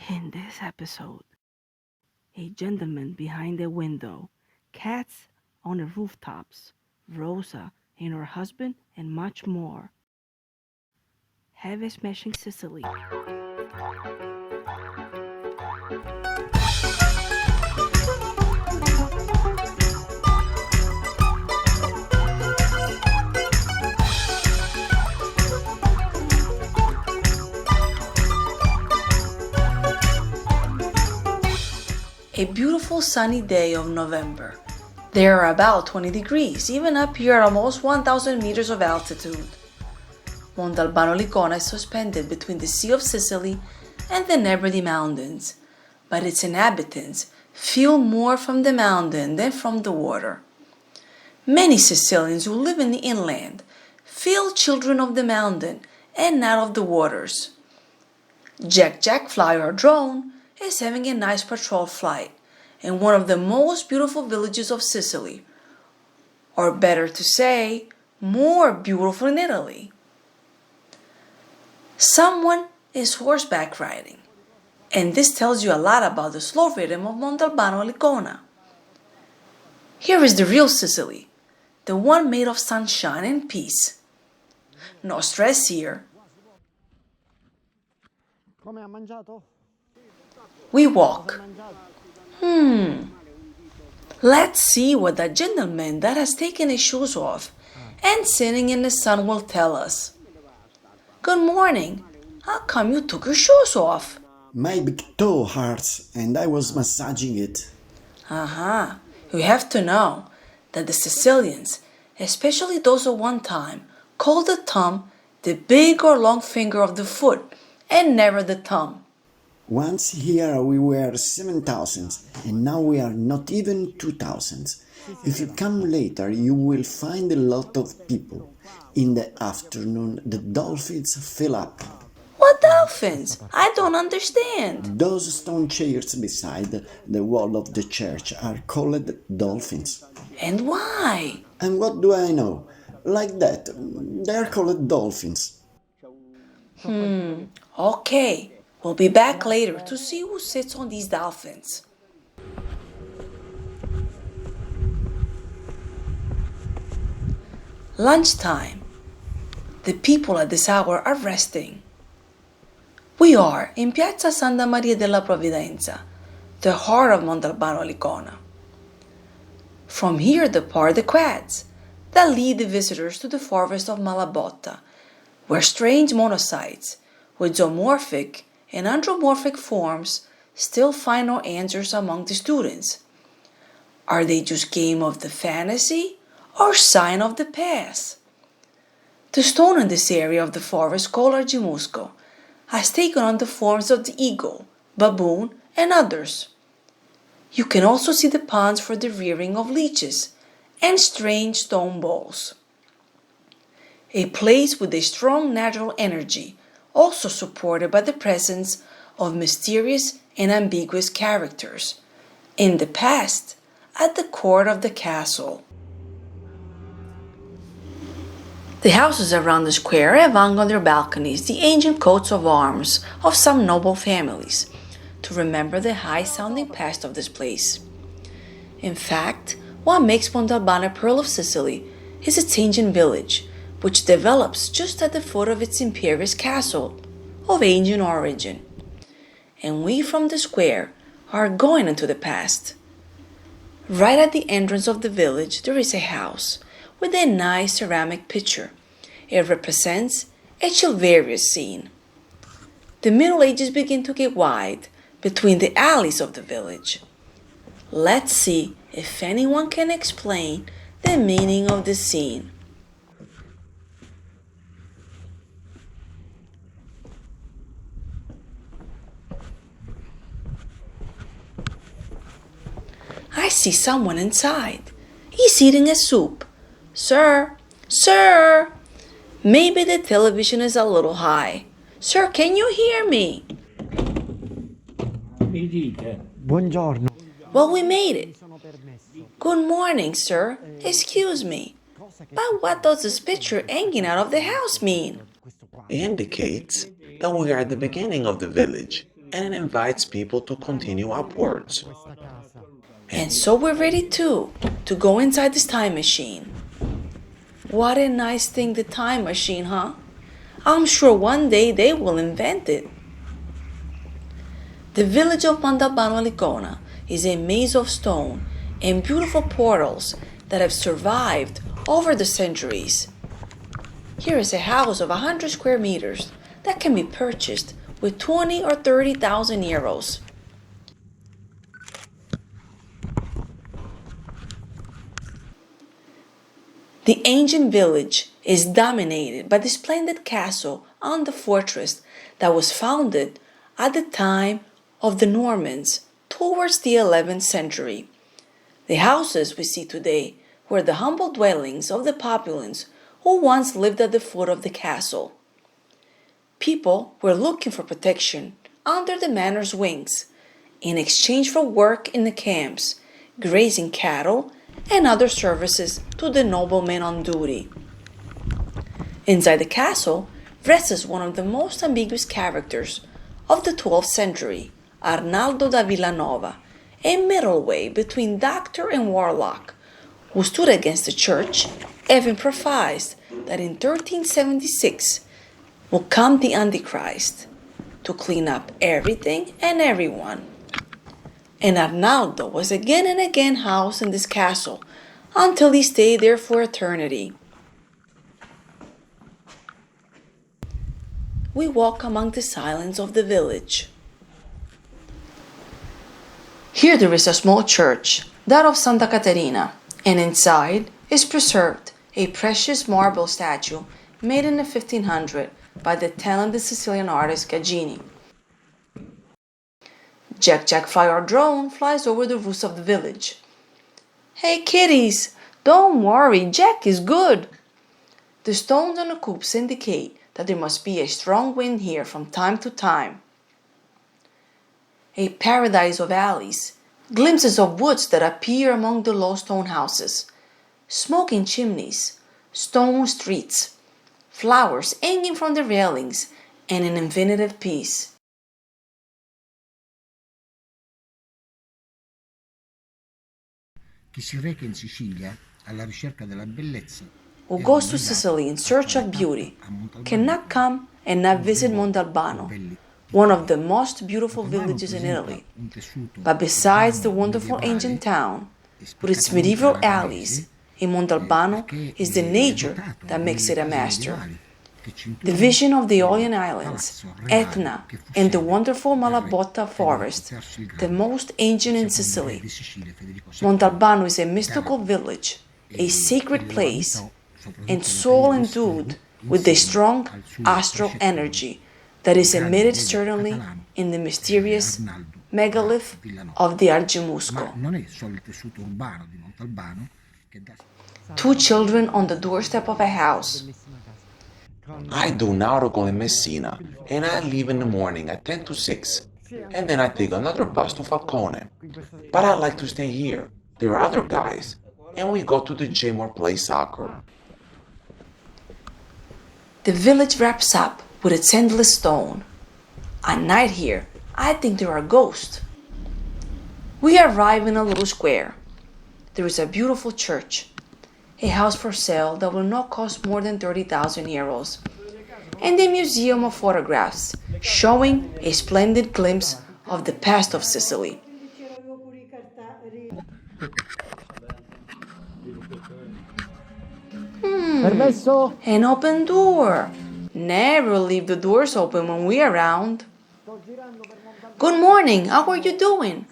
In this episode, a gentleman behind a window, cats on the rooftops, Rosa and her husband, and much more. Have a Smashing Sicily. A beautiful sunny day of November. There are about 20 degrees, even up here at almost 1,000 meters of altitude. Montalbano E is suspended between the Sea of Sicily and the Nebrodi Mountains, but its inhabitants feel more from the mountain than from the water. Many Sicilians who live in the inland feel children of the mountain and not of the waters. Jack Fly, our drone, is having a nice patrol flight in one of the most beautiful villages of Sicily, or better to say, more beautiful in Italy. Someone is horseback riding, and this tells you a lot about the slow rhythm of Montalbano E. Here is the real Sicily, the one made of sunshine and peace. No stress here. We walk. Let's see what that gentleman that has taken his shoes off and sitting in the sun will tell us. Good morning. How come you took your shoes off? My big toe hurts and I was massaging it. You have to know that the Sicilians, especially those of one time, called the thumb the big or long finger of the foot and never the thumb. Once here we were 7,000 and now we are not even 2,000. If you come later you will find a lot of people. In the afternoon the dolphins fill up. What dolphins? I don't understand. Those stone chairs beside the wall of the church are called dolphins. And why? And what do I know? Like that, they are called dolphins. Okay. We'll be back later to see who sits on these dolphins. Lunchtime. The people at this hour are resting. We are in Piazza Santa Maria della Provvidenza, the heart of Montalbano E. From here depart the quads that lead the visitors to the forest of Malabotta, where strange monocytes with zoomorphic and anthropomorphic forms still find no answers among the students. Are they just game of the fantasy or sign of the past? The stone in this area of the forest called Argimusco has taken on the forms of the eagle, baboon, and others. You can also see the ponds for the rearing of leeches and strange stone balls. A place with a strong natural energy, also supported by the presence of mysterious and ambiguous characters, in the past, at the court of the castle. The houses around the square have hung on their balconies the ancient coats of arms of some noble families, to remember the high-sounding past of this place. In fact, what makes Montalbano a pearl of Sicily is its ancient village, which develops just at the foot of its imperious castle, of ancient origin. And we from the square are going into the past. Right at the entrance of the village there is a house with a nice ceramic picture. It represents a chivalrous scene. The Middle Ages begin to get wide between the alleys of the village. Let's see if anyone can explain the meaning of the scene. I see someone inside. He's eating a soup. Sir, maybe the television is a little high. Sir, can you hear me? Buongiorno. Well, we made it. Good morning, sir. Excuse me. But what does this picture hanging out of the house mean? It indicates that we are at the beginning of the village. and it invites people to continue upwards. And so we're ready too, to go inside this time machine. What a nice thing, the time machine, huh? I'm sure one day they will invent it. The village of Montalbano E is a maze of stone and beautiful portals that have survived over the centuries. Here is a house of 100 square meters that can be purchased with 20 or 30,000 euros. The ancient village is dominated by the splendid castle on the fortress that was founded at the time of the Normans towards the 11th century. The houses we see today were the humble dwellings of the populace who once lived at the foot of the castle. People were looking for protection under the manor's wings in exchange for work in the camps, grazing cattle, and other services to the noblemen on duty. Inside the castle rests one of the most ambiguous characters of the 12th century, Arnaldo da Villanova, a middleway between doctor and warlock, who stood against the church, having prophesied that in 1376 will come the Antichrist to clean up everything and everyone. And Arnaldo was again and again housed in this castle until he stayed there for eternity. We walk among the silence of the village. Here there is a small church, that of Santa Caterina, and inside is preserved a precious marble statue made in the 1500 by the talented Sicilian artist Gaggini. Jack Fly, our drone, flies over the roofs of the village. Hey kitties, don't worry, Jack is good. The stones on the coops indicate that there must be a strong wind here from time to time. A paradise of alleys, glimpses of woods that appear among the low stone houses, smoking chimneys, stone streets, flowers hanging from the railings, and an infinite peace. Chi si reca in Sicilia alla ricerca della bellezza Who goes to Sicily in search of beauty cannot come and not visit Montalbano, one of the most beautiful villages in Italy. But besides the wonderful ancient town, with its medieval alleys, in Montalbano is the nature that makes it a master. The vision of the Ionian Islands, Etna, and the wonderful Malabotta forest, the most ancient in Sicily. Montalbano is a mystical village, a sacred place, and soul endued with a strong astral energy that is emitted certainly in the mysterious megalith of the Argemusco. Two children on the doorstep of a house. I do nautical in Messina, and I leave in the morning at 10 to 6, and then I take another bus to Falcone. But I like to stay here. There are other guys, and we go to the gym or play soccer. The village wraps up with its endless stone. At night here, I think there are ghosts. We arrive in a little square. There is a beautiful church, a house for sale that will not cost more than 30,000 euros, and a museum of photographs showing a splendid glimpse of the past of Sicily. An open door. Never leave the doors open when we're around. Good morning, how are you doing?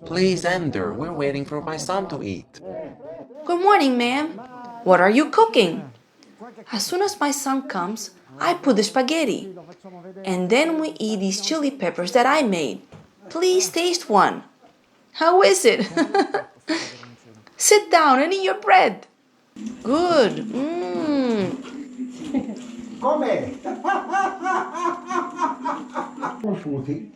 Please enter, we're waiting for my son to eat. Good morning, ma'am. What are you cooking? As soon as my son comes, I put the spaghetti. And then we eat these chili peppers that I made. Please taste one. How is it? Sit down and eat your bread. Good. Come?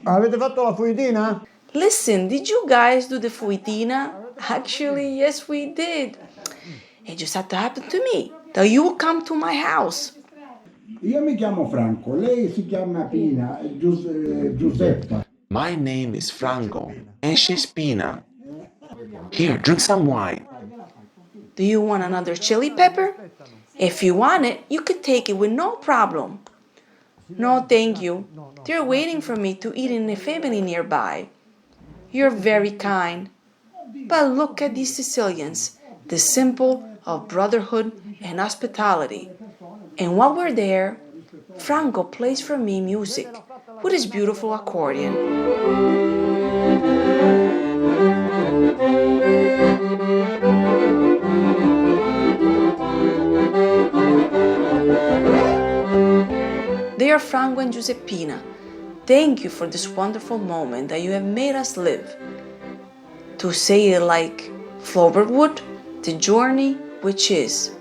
Avete fatto la fuitina? Listen, did you guys do the fuitina? Actually, yes, we did. It just had to happen to me that you will come to my house. Io mi chiamo Franco, lei si chiama Pina, Giuseppa. My name is Franco, and she's Pina. Here, drink some wine. Do you want another chili pepper? If you want it, you could take it with no problem. No, thank you. They're waiting for me to eat in a family nearby. You're very kind. But look at these Sicilians, the symbol of brotherhood and hospitality. And while we're there, Franco plays for me music with his beautiful accordion. Dear Franco and Giuseppina, thank you for this wonderful moment that you have made us live. To say it like Flaubert would, the journey which is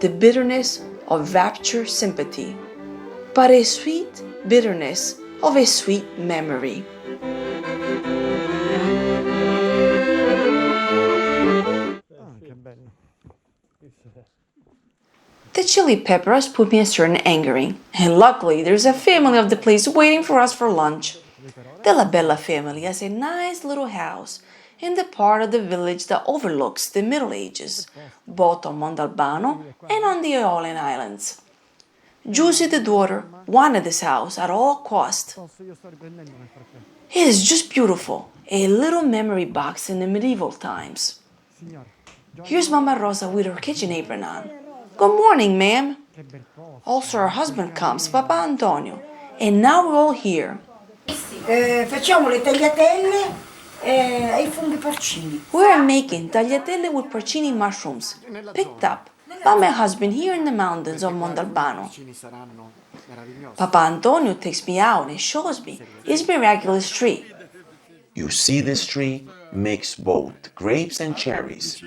the bitterness of rapture sympathy, but a sweet bitterness of a sweet memory. The chili pepper has put me a certain angering, and luckily there's a family of the place waiting for us for lunch. The La Bella family has a nice little house in the part of the village that overlooks the Middle Ages, both on Montalbano and on the Aeolian Islands. Giusy, the daughter, wanted this house at all cost. It is just beautiful, a little memory box in the medieval times. Here's Mama Rosa with her kitchen apron on. Good morning, ma'am. Also, her husband comes, Papa Antonio, and now we're all here. Facciamo le tagliatelle e i funghi porcini. We're making tagliatelle with porcini mushrooms, picked up by my husband here in the mountains of Montalbano. Papa Antonio takes me out and shows me his miraculous tree. You see this tree makes both grapes and cherries.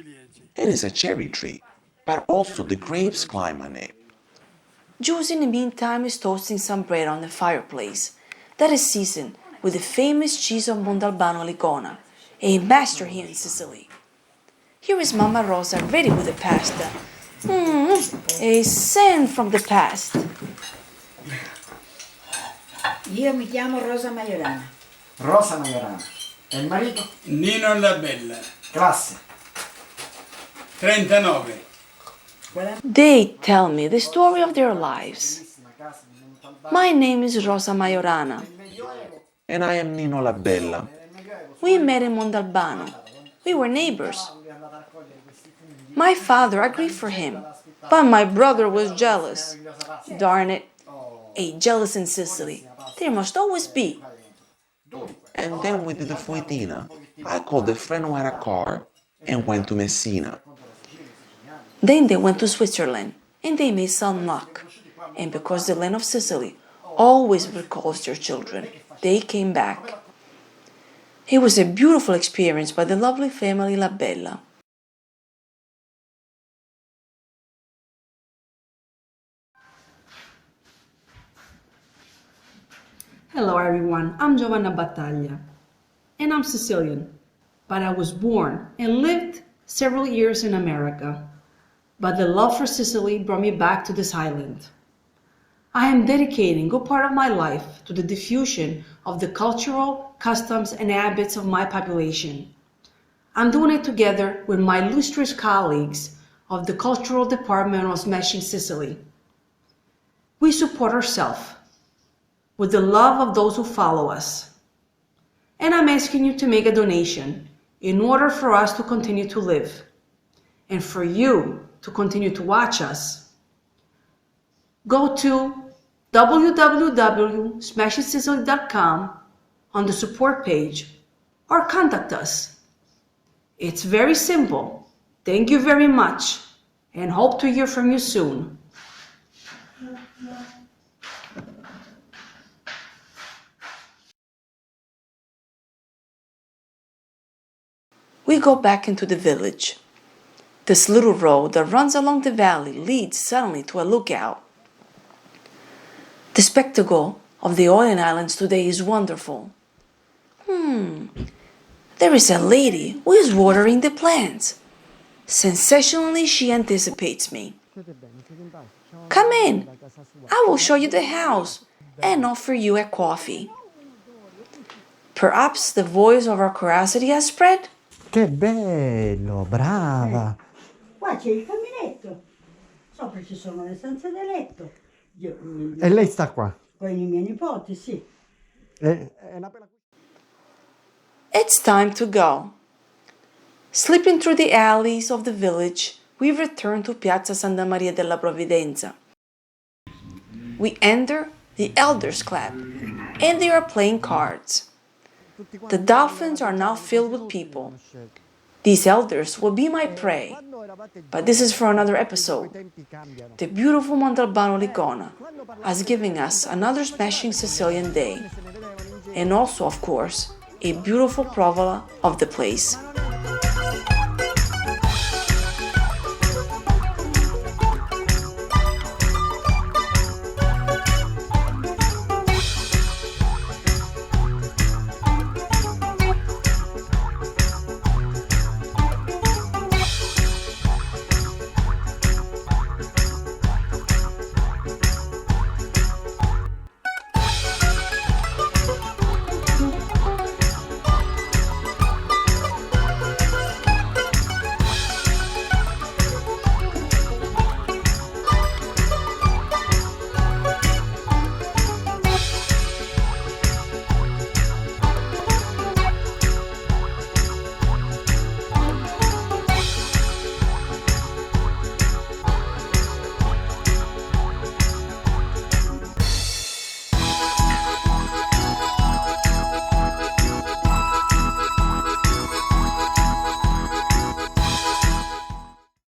It is a cherry tree, but also the grapes climb on it. Giusy in the meantime is toasting some bread on the fireplace that is seasoned with the famous cheese of Montalbano Licona, a master here in Sicily. Here is Mama Rosa ready with the pasta. A scent from the past. Io mi chiamo Rosa Maiorana. Rosa Maiorana. E il marito? Nino La Bella, Classe. 39. They tell me the story of their lives. My name is Rosa Maiorana. And I am Nino La Bella. We met in Montalbano. We were neighbors. My father agreed for him, but my brother was jealous. Darn it, a jealous in Sicily. There must always be. And then we did the Foitina. I called a friend who had a car and went to Messina. Then they went to Switzerland, and they made some luck. And because the land of Sicily always recalls their children, they came back. It was a beautiful experience by the lovely family La Bella. Hello everyone, I'm Giovanna Battaglia, and I'm Sicilian, but I was born and lived several years in America. But the love for Sicily brought me back to this island. I am dedicating a good part of my life to the diffusion of the cultural customs and habits of my population. I'm doing it together with my illustrious colleagues of the cultural department of Smashing Sicily. We support ourselves with the love of those who follow us. And I'm asking you to make a donation in order for us to continue to live and for you to continue to watch us. Go to www.smashingsicily.com on the support page or contact us. It's very simple. Thank you very much and hope to hear from you soon. We go back into the village. This little road that runs along the valley leads suddenly to a lookout. The spectacle of the Aeolian Islands today is wonderful. There is a lady who is watering the plants. Sensationally, she anticipates me. Come in. I will show you the house and offer you a coffee. Perhaps the voice of our curiosity has spread? Che bello, brava. Qua c'è il caminetto, sopra ci sono le stanze da letto. E lei sta qua? Con i miei nipoti, sì. It's time to go. Slipping through the alleys of the village, we return to Piazza Santa Maria della Provvidenza. We enter the Elders Club, and they are playing cards. The dolphins are now filled with people. These elders will be my prey, but this is for another episode. The beautiful Montalbano Ligona has given us another smashing Sicilian day, and also, of course, a beautiful provola of the place.